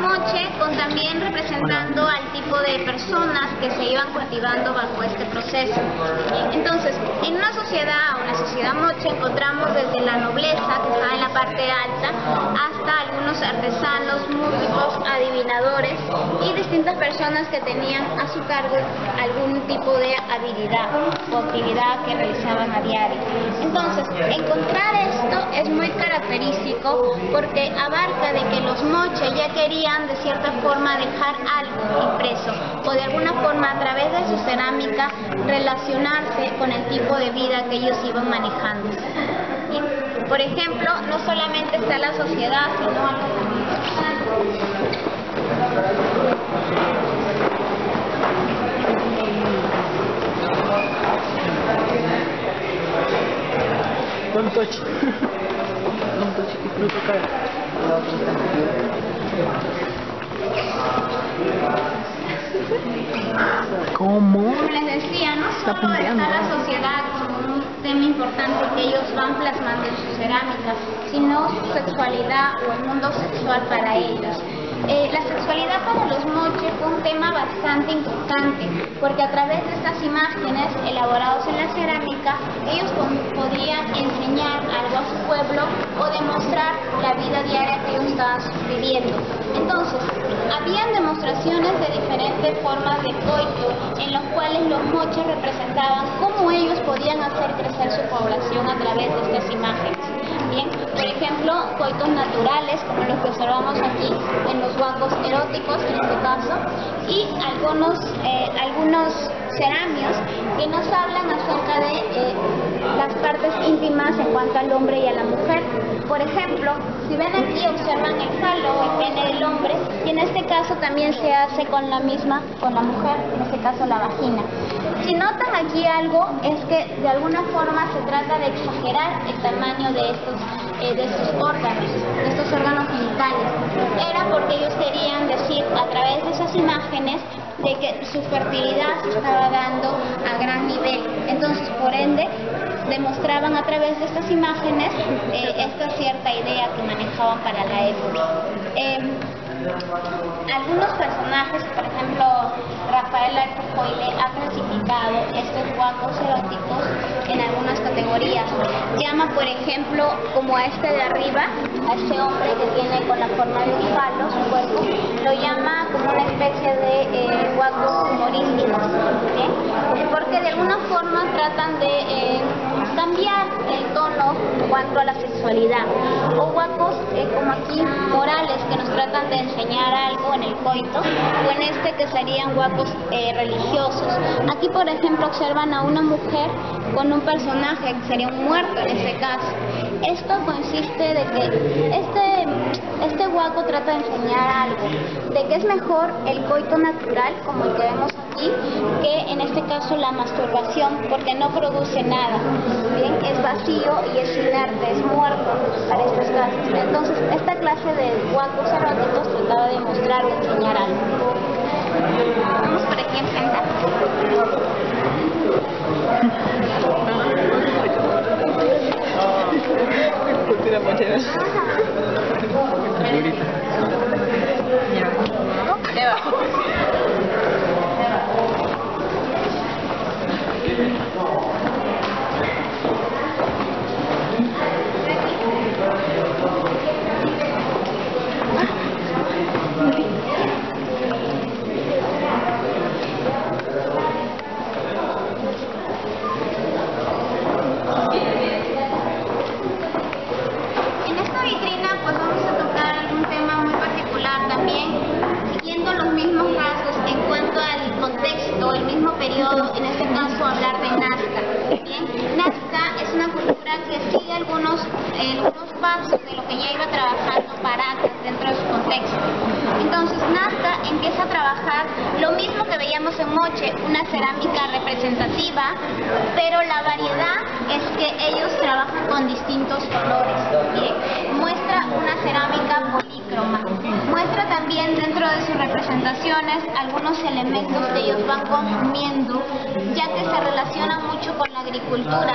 moche también representando al tipo de personas que se iban cultivando bajo este proceso. Entonces, en una sociedad o una sociedad moche encontramos desde la nobleza, que está en la parte alta, hasta algunos artesanos, músicos, adivinadores y distintas personas que tenían a su cargo algún tipo de habilidad o actividad que realizaban a diario. Entonces, encontrar esto es muy característico porque abarca de que los moches ya querían de cierta forma dejar algo impreso o de alguna forma a través de su cerámica relacionarse con el tipo de vida que ellos iban manejando. Bien. Por ejemplo, no solamente está la sociedad, sino algo Don't touch. Don't touch it, no tocar. ¿Cómo? Como les decía, no solo está la sociedad como un tema importante que ellos van plasmando en sus cerámicas, sino su sexualidad o el mundo sexual para ellos. La sexualidad para los moches fue un tema bastante importante, porque a través de estas imágenes elaboradas en la cerámica, ellos podían enseñar algo a su pueblo o demostrar la vida diaria que ellos estaban viviendo. Entonces, habían demostraciones de diferentes formas de coito, en los cuales los moches representaban cómo ellos podían hacer crecer su población a través de estas imágenes. Bien, por ejemplo, coitos naturales, como los que observamos aquí en los huacos eróticos, en este caso, y algunos cerámicos que nos hablan acerca de las partes íntimas en cuanto al hombre y a la mujer. Por ejemplo, si ven aquí, observan el falo o el pene del hombre, y en este caso también se hace con la mujer, en este caso la vagina. Si notan aquí algo, es que de alguna forma se trata de exagerar el tamaño de estos órganos genitales. Era porque ellos querían decir a través de esas imágenes de que su fertilidad se estaba dando a gran nivel. Entonces, por ende, demostraban a través de estas imágenes esta cierta idea que manejaban para la época. Algunos personajes, por ejemplo, Rafael Alcofoyle ha clasificado estos huacos eróticos en algunas categorías. Llama, por ejemplo, como a este de arriba, a este hombre que tiene con la forma de un falo su cuerpo, lo llama como una especie de huacos humorísticos, ¿sí? Porque de alguna forma tratan de cambiar el tono en cuanto a la sexualidad, o huacos como aquí morales, que nos tratan de enseñar algo en el coito, o en este que serían huacos religiosos. Aquí, por ejemplo, observan a una mujer con un personaje que sería un muerto en este caso. Esto consiste de que este huaco trata de enseñar algo, de que es mejor el coito natural, como el que vemos aquí, que en este caso la masturbación, porque no produce nada, ¿bien? Es vacío y es inerte, es muerto para estos casos. Entonces, esta clase de huacos eróticos trataba de mostrar o enseñar algo. Vamos, por ejemplo, el mismo periodo, en este caso hablar de Nazca. Bien, Nazca es una cultura que sigue algunos pasos de lo que ya iba trabajando Paracas dentro de su contexto. Entonces Nazca empieza a trabajar lo mismo que veíamos en Moche, una cerámica representativa, pero la variedad es que ellos trabajan con distintos colores. Bien, muestra una cerámica polícroma, muestra también dentro de sus representaciones algunos elementos que ellos van consumiendo, ya que se relaciona mucho con la agricultura.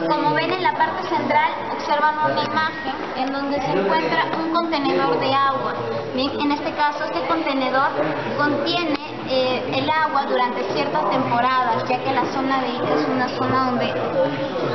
Como ven, en la parte central observan una imagen en donde se encuentra un contenedor de agua. Bien, en este caso este contenedor contiene el agua durante ciertas temporadas, ya que la zona de Ica es una zona donde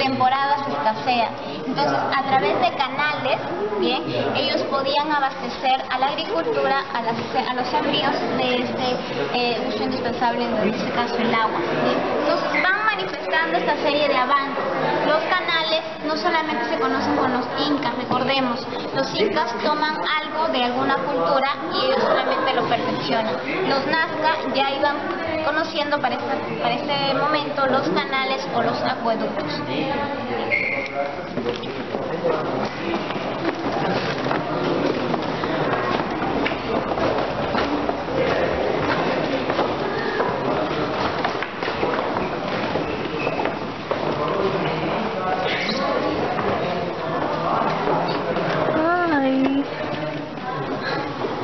temporadas escasea. Entonces, a través de canales, bien, ellos podían abastecer a la agricultura, a los sembríos de este uso indispensable, en este caso el agua. Bien. Entonces, van manifestando esta serie de avances. Los canales no solamente se conocen con los incas, recordemos, los incas toman algo de alguna cultura y ellos solamente lo perfeccionan. Los nazca ya iban conociendo para este momento los canales o los acueductos.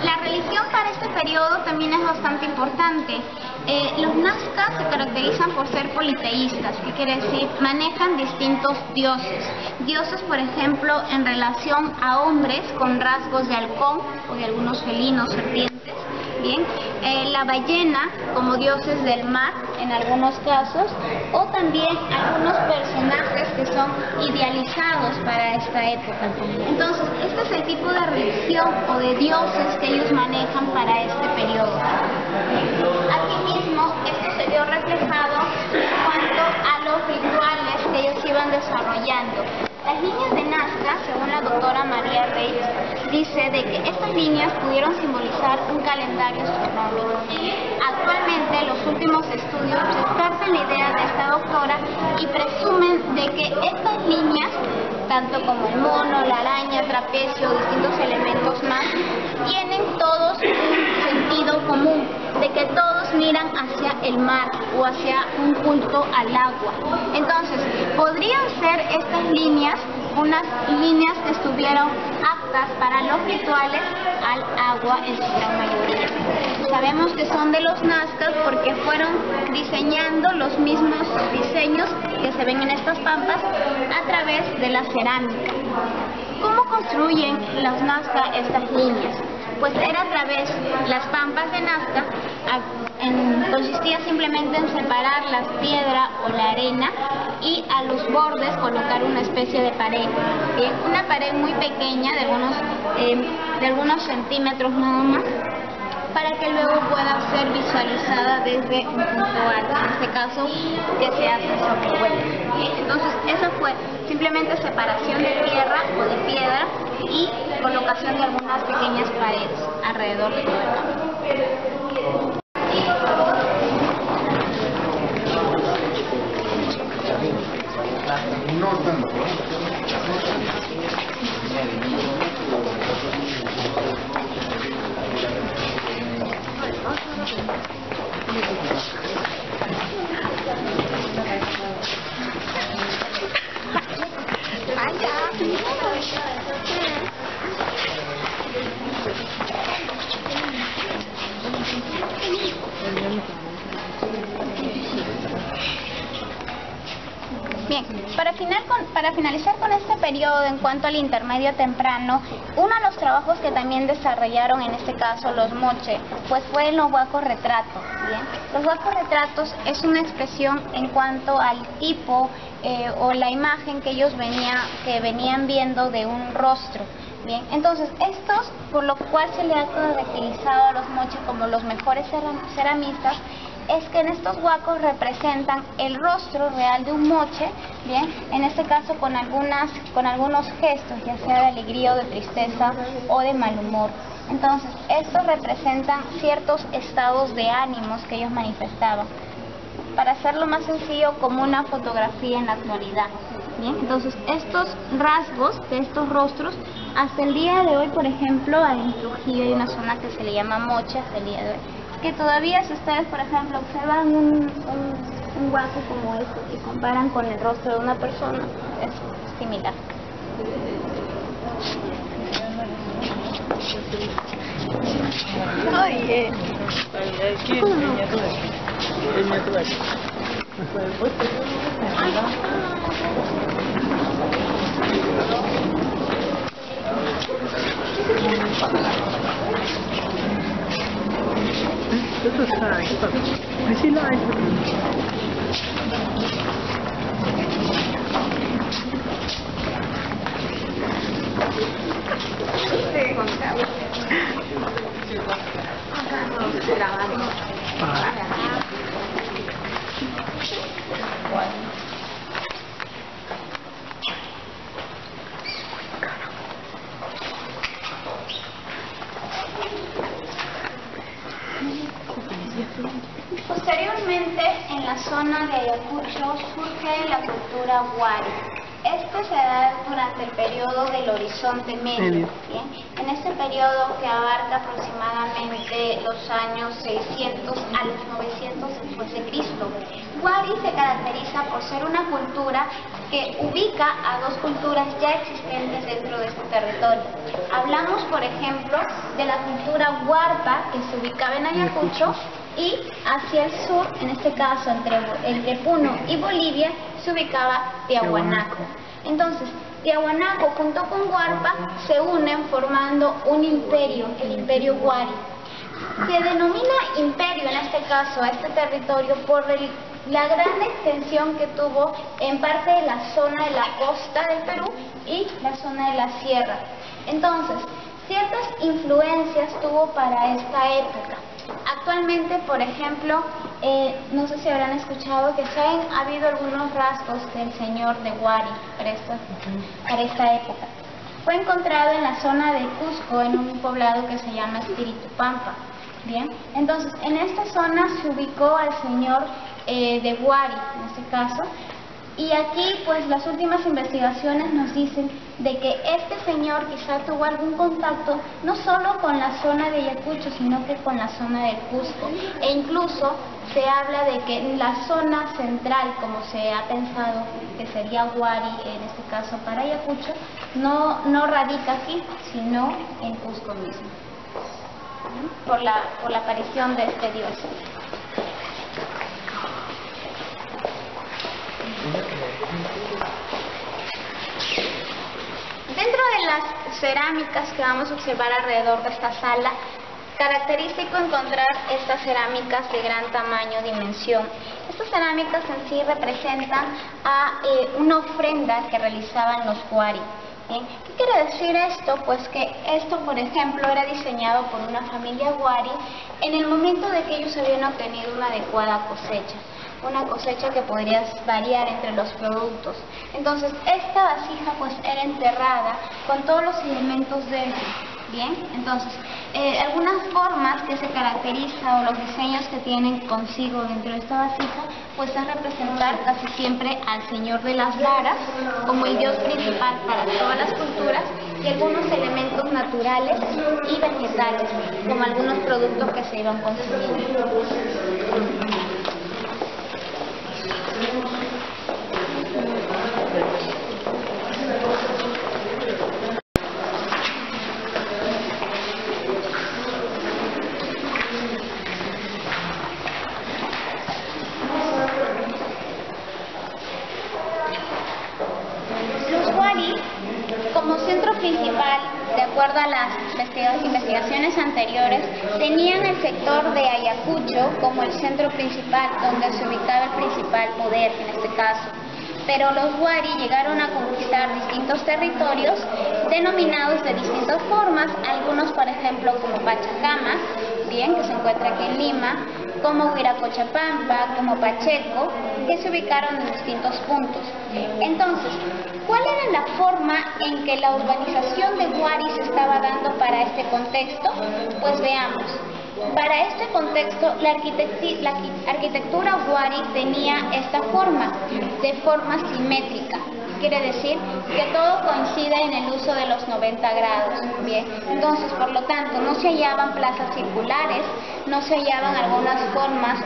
La religión para este periodo también es bastante importante. Los nazcas se caracterizan por ser politeístas, que quiere decir manejan distintos dioses. Dioses, por ejemplo, en relación a hombres con rasgos de halcón o de algunos felinos, serpientes. Bien, la ballena como dioses del mar en algunos casos, o también algunos personajes que son idealizados para esta época. Entonces, este es el tipo de religión o de dioses que ellos manejan para este periodo. Asimismo, esto se vio reflejado en cuanto a los rituales que ellos iban desarrollando. Las líneas de Nazca, según la doctora María Reyes, dice de que estas líneas pudieron simbolizar un calendario astronómico. Actualmente, los últimos estudios descartan la idea de esta doctora y presumen de que estas líneas, tanto como el mono, la araña, trapecio, distintos elementos más, tienen todos un sentido común, de que todos miran hacia el mar o hacia un culto al agua. Entonces, podrían ser estas líneas unas líneas que estuvieron aptas para los rituales al agua en su gran mayoría. Sabemos que son de los nazcas porque fueron diseñando los mismos diseños que se ven en estas pampas a través de la cerámica. ¿Cómo construyen los nazca estas líneas? Pues era a través, las pampas de Nazca consistía simplemente en separar la piedra o la arena y a los bordes colocar una especie de pared, ¿sí? Una pared muy pequeña de algunos centímetros nada más, para que luego pueda ser visualizada desde un punto alto, en este caso que se hace sobre el vuelo. Entonces eso fue simplemente separación de tierra o de piedra y colocación de algunas pequeñas paredes alrededor de todo el campo. Bien, para finalizar con este periodo en cuanto al intermedio temprano, uno de los trabajos que también desarrollaron en este caso los moche, pues fue en los huacos retratos. Bien, los huacos retratos es una expresión en cuanto al tipo o la imagen que ellos venían viendo de un rostro. Bien, entonces estos, por lo cual se le ha caracterizado a los moches como los mejores ceramistas, es que en estos huacos representan el rostro real de un moche, bien, en este caso con algunos gestos, ya sea de alegría o de tristeza o de mal humor. Entonces, estos representan ciertos estados de ánimos que ellos manifestaban, para hacerlo más sencillo, como una fotografía en la actualidad. Bien, entonces estos rasgos de estos rostros, hasta el día de hoy, por ejemplo, en Trujillo hay una zona que se le llama Moche hasta el día de hoy, que todavía, si ustedes, por ejemplo, observan un huaco como este y comparan con el rostro de una persona, es similar. Ay, aquí This is nice. I see light. Posteriormente, en la zona de Ayacucho surge la cultura Wari. Este se da durante el periodo del Horizonte Medio. ¿Bien? En este periodo, que abarca aproximadamente los años 600 a los 900 después de Cristo, Wari se caracteriza por ser una cultura que ubica a dos culturas ya existentes dentro de este territorio. Hablamos, por ejemplo, de la cultura Huarpa, que se ubicaba en Ayacucho, y hacia el sur, en este caso entre Puno y Bolivia, se ubicaba Tiahuanaco. Entonces, Tiahuanaco junto con Huarpa se unen formando un imperio, el imperio Wari. Se denomina imperio en este caso a este territorio por la gran extensión que tuvo en parte de la zona de la costa del Perú y la zona de la sierra. Entonces, ciertas influencias tuvo para esta época. Actualmente, por ejemplo, no sé si habrán escuchado que ha habido algunos rasgos del señor de Wari para esta época. Fue encontrado en la zona de Cusco, en un poblado que se llama Espíritu Pampa. Bien, entonces en esta zona se ubicó al señor de Wari, en este caso, y aquí pues las últimas investigaciones nos dicen de que este señor quizá tuvo algún contacto no solo con la zona de Ayacucho, sino que con la zona del Cusco, e incluso se habla de que en la zona central, como se ha pensado que sería Wari, en este caso para Ayacucho, no radica aquí, sino en Cusco mismo, por la aparición de este dios. Dentro de las cerámicas que vamos a observar alrededor de esta sala, característico encontrar estas cerámicas de gran tamaño, dimensión. Estas cerámicas en sí representan a una ofrenda que realizaban los Wari. ¿Bien? ¿Qué quiere decir esto? Pues que esto, por ejemplo, era diseñado por una familia Wari en el momento de que ellos habían obtenido una adecuada cosecha. Una cosecha que podría variar entre los productos. Entonces, esta vasija pues era enterrada con todos los elementos de bien. Entonces, algunas formas que se caracterizan o los diseños que tienen consigo dentro de esta vasija, pues es representar casi siempre al Señor de las Varas como el dios principal para todas las culturas, y algunos elementos naturales y vegetales, como algunos productos que se iban consumiendo. Los Wari, como centro principal, de acuerdo a las investigaciones anteriores, tenían el sector de Ayacucho como el centro principal, donde se ubicaba el principal poder en este caso. Pero los Wari llegaron a conquistar distintos territorios denominados de distintas formas, algunos por ejemplo como Pachacama, bien, que se encuentra aquí en Lima, como Huiracochapampa, como Pacheco, que se ubicaron en distintos puntos. Entonces, ¿cuál era la forma en que la urbanización de Wari se estaba dando para este contexto? Pues veamos. Para este contexto, la arquitectura Wari tenía esta forma, de forma simétrica. Quiere decir que todo coincide en el uso de los 90 grados. Bien, entonces, por lo tanto, no se hallaban plazas circulares, no se hallaban algunas formas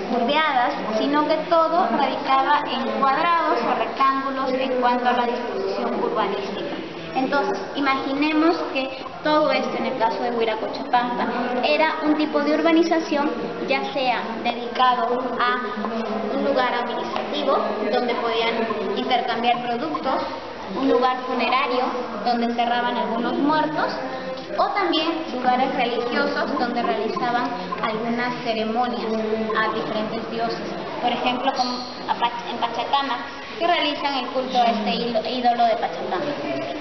curveadas, sino que todo radicaba en cuadrados o rectángulos en cuanto a la disposición urbanística. Entonces, imaginemos que todo esto, en el caso de Huiracochapampa, era un tipo de urbanización, ya sea dedicado a un lugar administrativo, donde podían intercambiar productos, un lugar funerario, donde enterraban algunos muertos, o también lugares religiosos donde realizaban algunas ceremonias a diferentes dioses. Por ejemplo, como en Pachacamac, que realizan el culto a este ídolo de Pachacamac.